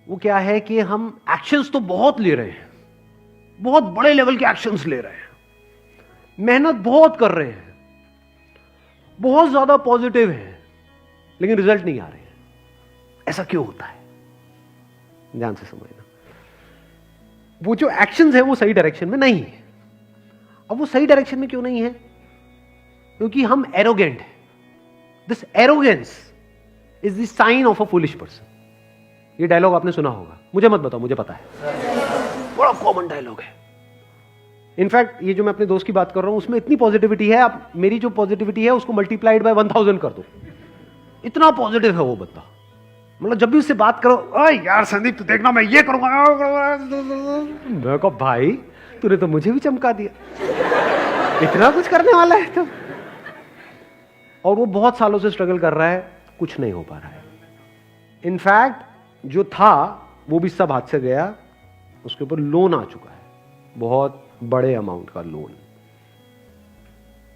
वो क्या है कि हम एक्शंस तो बहुत ले रहे हैं, बहुत बड़े लेवल के एक्शंस ले रहे हैं, मेहनत बहुत कर रहे हैं, बहुत ज्यादा पॉजिटिव है, लेकिन रिजल्ट नहीं आ रहे हैं। ऐसा क्यों होता है? ध्यान से समझना। वो जो एक्शंस है वो सही डायरेक्शन में नहीं है। अब वो सही डायरेक्शन में क्यों नहीं है? क्योंकि हम एरोगेंट हैं। This arrogance is the sign of a foolish person. ये डायलॉग आपने सुना होगा, मुझे मत बताओ, मुझे पता है, बड़ा कॉमन डायलॉग है। इनफैक्ट ये जो मैं अपने दोस्त की बात कर रहा हूं उसमें इतनी पॉजिटिविटी है, आप मेरी जो पॉजिटिविटी है उसको मल्टीप्लाइड बाय 1000 कर दो, इतना पॉजिटिव है वो बंदा। मतलब जब भी उससे बात करो, ओए यार संदीप तू देखना मैं ये करूंगा, मैं कहा भाई तूने तो मुझे भी चमका दिया, इतना कुछ करने वाला है तो। और वो बहुत सालों से स्ट्रगल कर रहा है, कुछ नहीं हो पा रहा है। इनफैक्ट जो था वो भी सब हाथ से गया, उसके ऊपर लोन आ चुका है, बहुत बड़े अमाउंट का लोन।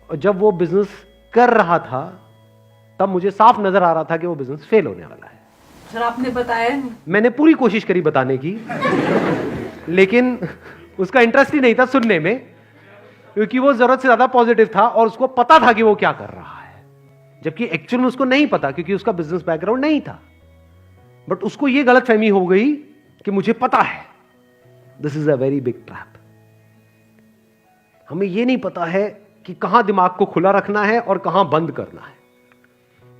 और जब वो बिजनेस कर रहा था तब मुझे साफ नजर आ रहा था कि वो बिजनेस फेल होने वाला है। सर आपने बताया? मैंने पूरी कोशिश करी बताने की, लेकिन उसका इंटरेस्ट ही नहीं था सुनने में, क्योंकि वो जरूरत से ज्यादा पॉजिटिव था और उसको पता था कि वो क्या कर रहा है, जबकि एक्चुअल में उसको नहीं पता, क्योंकि उसका बिजनेस बैकग्राउंड नहीं था। बट उसको ये गलतफहमी हो गई कि मुझे पता है। This is a very big trap. हमें यह नहीं पता है कि कहां दिमाग को खुला रखना है और कहां बंद करना है।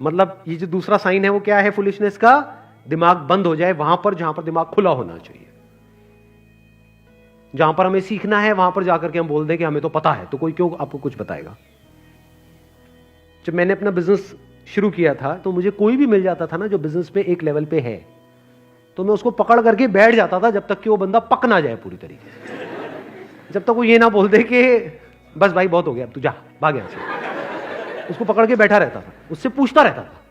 मतलब ये जो दूसरा साइन है वो क्या है फुलिशनेस का? दिमाग बंद हो जाए वहां पर जहां पर दिमाग खुला होना चाहिए। जहां पर हमें सीखना है वहां पर जाकर के हम बोल दें कि हमें तो पता है, तो कोई क्यों आपको कुछ बताएगा। जब मैंने अपना बिजनेस शुरू किया था तो मुझे कोई भी मिल जाता था ना जो बिजनेस पे एक लेवल पे है, तो मैं उसको पकड़ करके बैठ जाता था जब तक कि वो बंदा पक ना जाए पूरी तरीके से। जब तक वो ये ना बोल दे कि बस भाई बहुत हो गया अब तू जा भाग यहां से, उसको पकड़ के बैठा रहता था, उससे पूछता रहता था,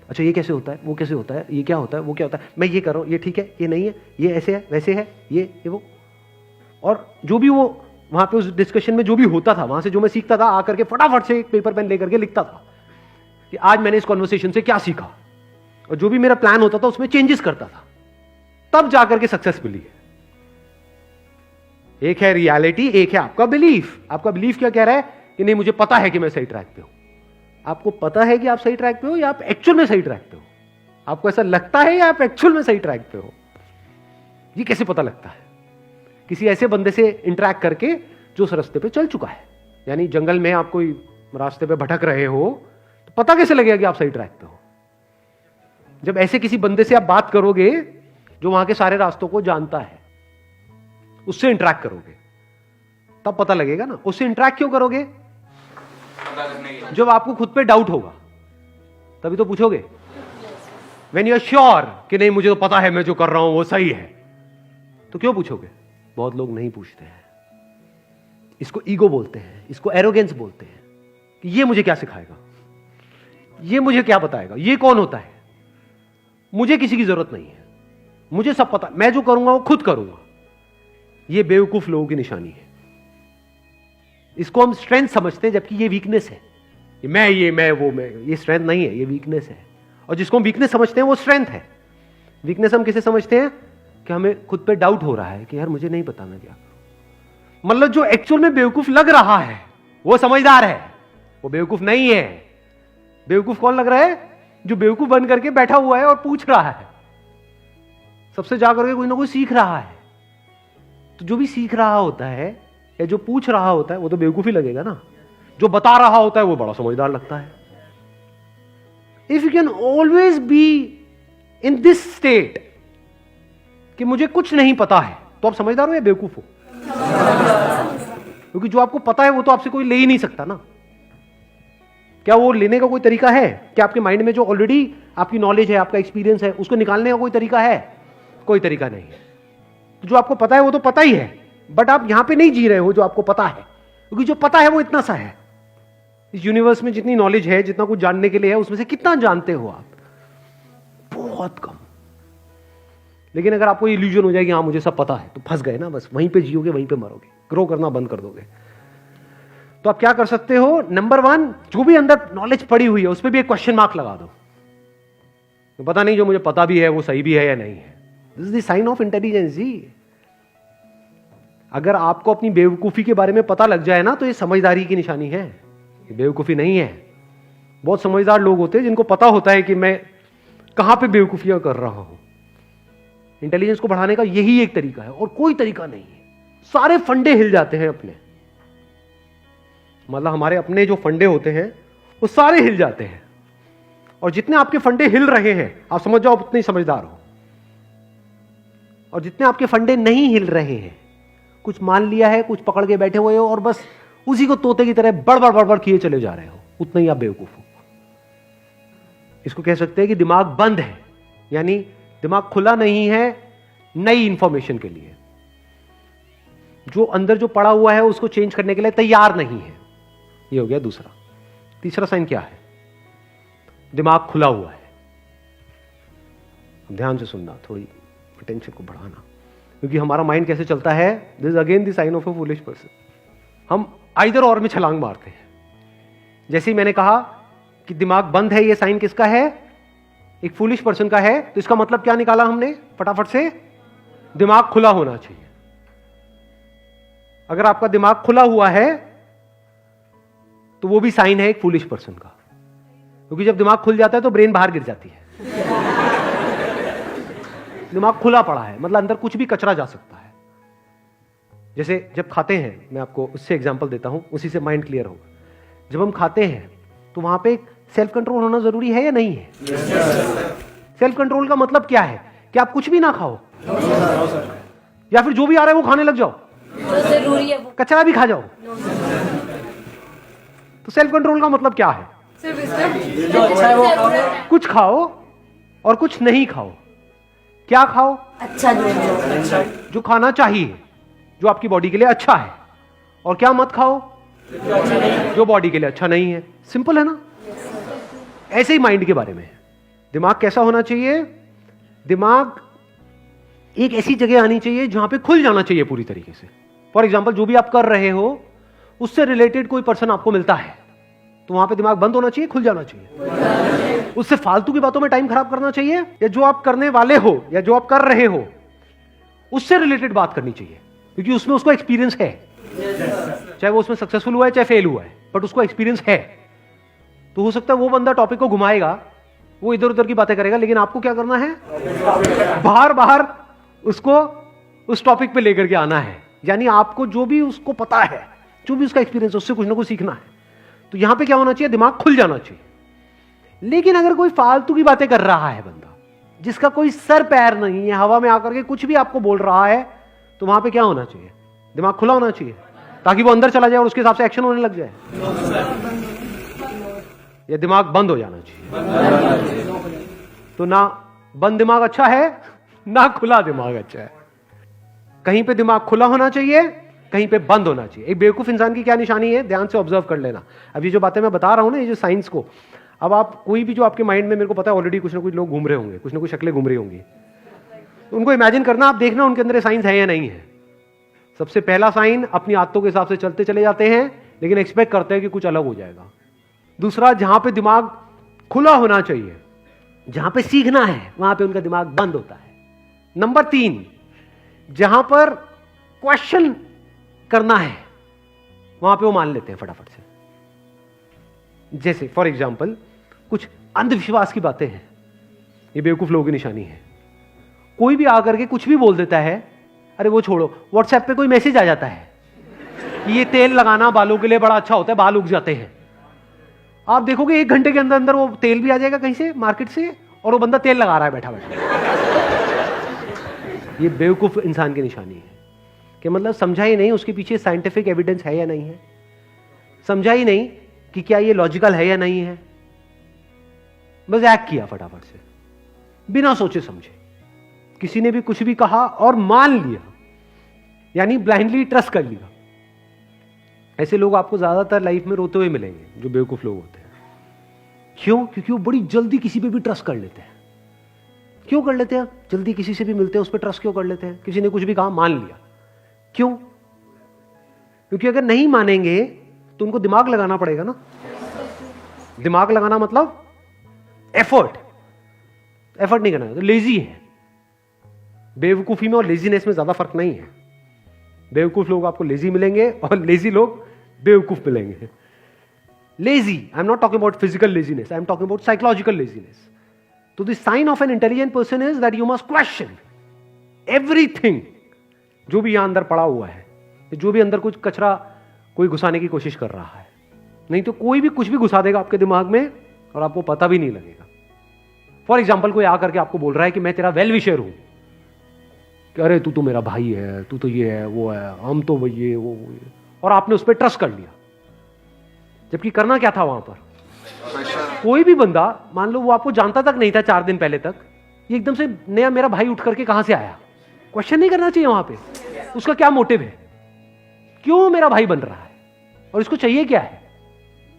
अच्छा ये कैसे होता है, वो कैसे होता है, ये क्या होता है, वो क्या होता है, मैं ये कर रहा हूं, ये ठीक है, ये नहीं है, ये ऐसे है वैसे है, ये वो। और जो भी वो वहां पे उस डिस्कशन में जो भी होता था, वहां से जो मैं सीखता था, आकर के फटाफट से एक पेपर पेन लेकर के लिखता था कि आज मैंने इस कॉन्वर्सेशन से क्या सीखा, और जो भी मेरा प्लान होता था उसमें चेंजेस करता था, तब जाकर के सक्सेस मिली है। एक है रियलिटी, एक है आपका बिलीफ। आपका बिलीफ क्या कह रहा है कि नहीं मुझे पता है कि मैं सही ट्रैक पे हूं। आपको पता है कि आप सही ट्रैक पे हो या आप एक्चुअल में सही ट्रैक पे हो? आपको ऐसा लगता है या आप एक्चुअल में सही ट्रैक पे हो? ये कैसे पता लगता है? किसी ऐसे बंदे से इंटरैक्ट करके जो उस रास्ते पे चल चुका है। यानी जंगल में आप कोई रास्ते पे भटक रहे हो तो पता कैसे लगेगा कि आप सही ट्रैक पे हो? जब ऐसे किसी बंदे से आप बात करोगे जो वहां के सारे रास्तों को जानता है, उससे इंटरैक्ट करोगे तब पता लगेगा ना। उससे इंटरैक्ट क्यों करोगे? जब आपको खुद पे डाउट होगा तभी तो पूछोगे। व्हेन यू आर श्योर कि नहीं मुझे तो पता है मैं जो कर रहा हूं वो सही है, तो क्यों पूछोगे? बहुत लोग नहीं पूछते हैं। इसको ईगो बोलते हैं, इसको एरोगेंस बोलते हैं कि ये मुझे क्या सिखाएगा, ये मुझे क्या बताएगा, ये कौन होता है, मुझे किसी की जरूरत नहीं है, मुझे सब पता, मैं जो करूंगा वो खुद करूंगा। ये बेवकूफ लोगों की निशानी है। इसको हम स्ट्रेंथ समझते हैं जबकि ये वीकनेस है। मैं वो ये स्ट्रेंथ नहीं है, ये वीकनेस है। और जिसको हम वीकनेस समझते हैं वो स्ट्रेंथ है। वीकनेस हम किसे समझते हैं? कि हमें खुद पे डाउट हो रहा है कि यार मुझे नहीं पता मैं क्या करूं। मतलब जो एक्चुअल में बेवकूफ लग रहा है वो समझदार है, वो बेवकूफ नहीं है। बेवकूफ कौन लग रहा है? जो बेवकूफ बन करके बैठा हुआ है और पूछ रहा है, सबसे जाकर के कोई ना कोई सीख रहा है। तो जो भी सीख रहा होता है या जो पूछ रहा होता है वो तो बेवकूफ ही लगेगा ना। जो बता रहा होता है वो बड़ा समझदार लगता है। If you can always be in this state कि मुझे कुछ नहीं पता है, तो आप समझदार हो या बेवकूफ हो? क्योंकि जो आपको पता है वो तो आपसे कोई ले ही नहीं सकता ना। क्या वो लेने का कोई तरीका है? क्या आपके माइंड में जो ऑलरेडी आपकी नॉलेज है, आपका एक्सपीरियंस है, उसको निकालने का कोई तरीका है? कोई तरीका नहीं है। जो आपको पता है वो तो पता ही है, बट आप यहां पे नहीं जी रहे हो जो आपको पता है, क्योंकि जो पता है वो इतना सा है। इस यूनिवर्स में जितनी नॉलेज है, जितना कुछ जानने के लिए है, उसमें से कितना जानते हो आप? बहुत कम। लेकिन अगर आपको इल्यूजन हो जाए कि हाँ मुझे सब पता है, तो फंस गए ना, बस वहीं पे जियोगे, वहीं पे मरोगे, ग्रो करना बंद कर दोगे। तो आप क्या कर सकते हो? नंबर 1, जो भी अंदर नॉलेज पड़ी हुई है उस पर भी एक क्वेश्चन मार्क लगा दो। तो पता नहीं जो मुझे पता भी है वो सही भी है या नहीं है। This is the sign of intelligence जी। अगर आपको अपनी बेवकूफी के बारे में पता लग जाए ना, तो ये समझदारी की निशानी है, ये बेवकूफी नहीं है। बहुत समझदार लोग होते हैं जिनको पता होता है कि मैं कहां पे बेवकूफियां कर रहा हूं। इंटेलिजेंस को बढ़ाने का यही एक तरीका है और कोई तरीका नहीं है। सारे फंडे हिल जाते हैं अपने, मतलब हमारे अपने जो फंडे होते हैं वो सारे हिल जाते हैं। और जितने आपके फंडे हिल रहे हैं आप समझ जाओ उतने ही समझदार हो, और जितने आपके फंडे नहीं हिल रहे हैं, कुछ मान लिया है, कुछ पकड़ के बैठे हुए हो और बस उसी को तोते की तरह बड़बड़ बड़बड़ किए चले जा रहे हो, उतना ही आप बेवकूफ हो। इसको कह सकते हैं कि दिमाग बंद है, यानी दिमाग खुला नहीं है नई इंफॉर्मेशन के लिए। जो अंदर जो पड़ा हुआ है उसको चेंज करने के लिए तैयार नहीं है। ये हो गया दूसरा। तीसरा साइन क्या है? दिमाग खुला हुआ है। ध्यान से सुनना, थोड़ी अटेंशन को बढ़ाना, क्योंकि हमारा माइंड कैसे चलता है, this is again the sign of a foolish person. हम आइदर और में छलांग मारते हैं। जैसे ही मैंने कहा कि दिमाग बंद है, ये साइन किसका है? एक फूलिश पर्सन का है। तो इसका मतलब क्या निकाला हमने फटाफट से? दिमाग खुला होना चाहिए। अगर आपका दिमाग खुला हुआ है तो वो भी साइन है एक फूलिश पर्सन का, क्योंकि जब दिमाग खुल जाता है तो ब्रेन बाहर गिर जाती है। दिमाग खुला पड़ा है मतलब अंदर कुछ भी कचरा जा सकता है। जैसे जब खाते हैं, मैं आपको उससे एग्जांपल देता हूं, उसी से माइंड क्लियर होगा। जब हम खाते हैं तो वहां पे सेल्फ कंट्रोल होना जरूरी है या नहीं है? सेल्फ कंट्रोल का मतलब क्या है? कि आप कुछ भी ना खाओ या फिर जो भी आ रहा है वो खाने लग जाओ, जरूरी है वो, कचरा भी खा जाओ। तो सेल्फ कंट्रोल का मतलब क्या है? सिर्फ इसमें कुछ खाओ और कुछ नहीं खाओ। क्या खाओ? अच्छा जो खाना चाहिए, जो आपकी बॉडी के लिए अच्छा है। और क्या मत खाओ? जो बॉडी के लिए अच्छा नहीं है। सिंपल है ना? ऐसे ही माइंड के बारे में। दिमाग कैसा होना चाहिए? दिमाग एक ऐसी जगह आनी चाहिए जहां पे खुल जाना चाहिए पूरी तरीके से। फॉर एग्जाम्पल, जो भी आप कर रहे हो उससे रिलेटेड कोई पर्सन आपको मिलता है तो वहां पे दिमाग बंद होना चाहिए, खुल जाना चाहिए। उससे फालतू की बातों में टाइम खराब करना चाहिए, या जो आप करने वाले हो या जो आप कर रहे हो उससे रिलेटेड बात करनी चाहिए, क्योंकि उसमें उसको एक्सपीरियंस है। चाहे वो उसमें सक्सेसफुल हुआ है चाहे फेल हुआ है, बट उसको एक्सपीरियंस है। तो हो सकता है वो बंदा टॉपिक को घुमाएगा, वो इधर उधर की बातें करेगा, लेकिन आपको क्या करना है? बाहर बाहर उसको उस टॉपिक पे लेकर के आना है। यानी आपको जो भी उसको पता है, जो भी उसका एक्सपीरियंस है, उससे कुछ ना कुछ सीखना है। तो यहां पे क्या होना चाहिए? दिमाग खुल जाना चाहिए। लेकिन अगर कोई फालतू की बातें कर रहा है बंदा, जिसका कोई सर पैर नहीं है, हवा में आकर के कुछ भी आपको बोल रहा है, तो वहां पे क्या होना चाहिए? दिमाग खुला होना चाहिए, ताकि वो अंदर चला जाए और उसके हिसाब से एक्शन होने लग जाए। या दिमाग बंद हो जाना चाहिए। तो ना बंद दिमाग अच्छा है, ना खुला दिमाग अच्छा है। कहीं पे दिमाग खुला होना चाहिए, कहीं पे बंद होना चाहिए। एक बेवकूफ इंसान की क्या निशानी है? ध्यान से ऑब्जर्व कर लेना। अब ये जो बातें मैं बता रहा हूं ना, ये जो साइंस को, अब आप कोई भी जो आपके माइंड में, मेरे को पता है ऑलरेडी कुछ ना कुछ लोग घूम रहे होंगे, कुछ ना कुछ शक्लें घूम रही होंगी, उनको इमेजिन करना, आप देखना उनके अंदर साइंस है या नहीं है। सबसे पहला साइन, अपनी आदतों के हिसाब से चलते चले जाते हैं, लेकिन एक्सपेक्ट करते हैं कि कुछ अलग हो जाएगा। दूसरा, जहां पे दिमाग खुला होना चाहिए, जहां पे सीखना है, वहां पे उनका दिमाग बंद होता है। नंबर 3, जहां पर क्वेश्चन करना है, वहां पे वो मान लेते हैं फटाफट से। जैसे फॉर एग्जाम्पल, कुछ अंधविश्वास की बातें हैं, ये बेवकूफ लोगों की निशानी है। कोई भी आकर के कुछ भी बोल देता है, अरे वो छोड़ो, व्हाट्सएप पे कोई मैसेज आ जाता है कि ये तेल लगाना बालों के लिए बड़ा अच्छा होता है, बाल उग जाते हैं। आप देखोगे 1 घंटे के अंदर अंदर वो तेल भी आ जाएगा कहीं से, मार्केट से, और वो बंदा तेल लगा रहा है बैठा बैठा। ये बेवकूफ इंसान की निशानी है कि मतलब समझा ही नहीं उसके पीछे साइंटिफिक एविडेंस है या नहीं है, समझा ही नहीं कि क्या ये लॉजिकल है या नहीं है, बस एक्ट किया फटाफट से बिना सोचे समझे। किसी ने भी कुछ भी कहा और मान लिया, यानी ब्लाइंडली ट्रस्ट कर लिया। ऐसे लोग आपको ज्यादातर लाइफ में रोते हुए मिलेंगे, जो बेवकूफ लोग होते हैं। क्यों? क्योंकि वो बड़ी जल्दी किसी पे भी ट्रस्ट कर लेते हैं। क्यों कर लेते हैं? जल्दी किसी से भी मिलते हैं, उस पर ट्रस्ट क्यों कर लेते हैं? किसी ने कुछ भी कहा, मान लिया। क्यों? क्योंकि अगर नहीं मानेंगे तो उनको दिमाग लगाना पड़ेगा ना। दिमाग लगाना मतलब एफर्ट नहीं करना, तो लेजी है। बेवकूफी में और लेजीनेस में ज्यादा फर्क नहीं है। बेवकूफ लोग आपको लेजी मिलेंगे और लेजी लोग बेवकूफ मिलेंगे। Lazy, I am not talking about physical laziness, I am talking about psychological laziness. तो the sign of an intelligent person is that you must question everything जो भी यहां अंदर पड़ा हुआ है, जो भी अंदर कुछ कचरा कोई घुसाने की कोशिश कर रहा है। नहीं तो कोई भी कुछ भी घुसा देगा आपके दिमाग में और आपको पता भी नहीं लगेगा। फॉर एग्जाम्पल, कोई आकर के आपको बोल रहा है कि मैं तेरा वेल विशर हूं, कि अरे तू तो मेरा भाई है, तू तो ये है वो है, हम तो ये वो ये, और आपने उस पर ट्रस्ट कर लिया। जबकि करना क्या था वहां पर? कोई भी बंदा, मान लो वो आपको जानता तक नहीं था 4 दिन पहले तक, ये एकदम से नया मेरा भाई उठ करके कहां से आया? क्वेश्चन नहीं करना चाहिए वहां पे, उसका क्या मोटिव है, क्यों मेरा भाई बन रहा है और इसको चाहिए क्या है?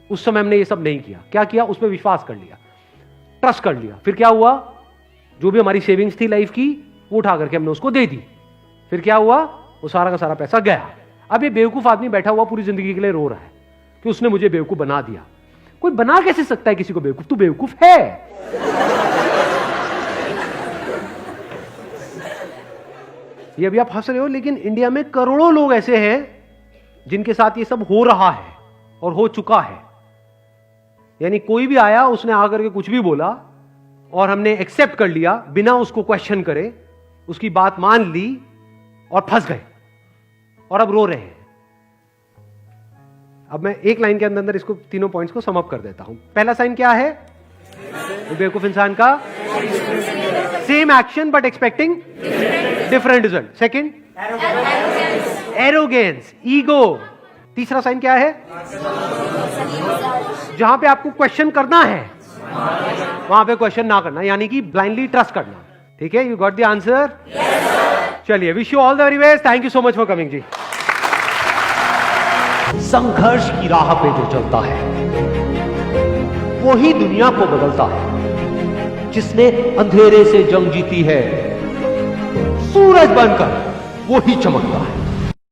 उस समय हमने ये सब नहीं किया। क्या किया? उस पर विश्वास कर लिया, ट्रस्ट कर लिया। फिर क्या हुआ? जो भी हमारी सेविंग्स थी लाइफ की, वो उठा करके हमने उसको दे दी। फिर क्या हुआ? वो सारा का सारा पैसा गया। अब ये बेवकूफ आदमी बैठा हुआ पूरी जिंदगी के लिए रो रहा है कि उसने मुझे बेवकूफ बना दिया। कोई बना कैसे सकता है किसी को बेवकूफ? तू बेवकूफ है। ये अभी आप हंस रहे हो, लेकिन इंडिया में करोड़ों लोग ऐसे हैं जिनके साथ ये सब हो रहा है और हो चुका है। यानी कोई भी आया, उसने आकर के कुछ भी बोला और हमने एक्सेप्ट कर लिया बिना उसको क्वेश्चन करे, उसकी बात मान ली और फंस गए और अब रो रहे हैं। अब मैं एक लाइन के अंदर इसको तीनों पॉइंट्स को सम अप कर देता हूं। पहला साइन क्या है बेवकूफ इंसान का? Same action but expecting different result. Second, arrogance, ego. तीसरा साइन क्या है? जहां पे आपको क्वेश्चन करना है वहां पे क्वेश्चन ना करना, यानी कि ब्लाइंडली ट्रस्ट करना। ठीक है, यू गॉट द आंसर? चलिए, wish you all the very best. Thank you so much for coming जी। संघर्ष की राह पे जो चलता है वो ही दुनिया को बदलता है। जिसने अंधेरे से जंग जीती है, सूरज बनकर वो ही चमकता है।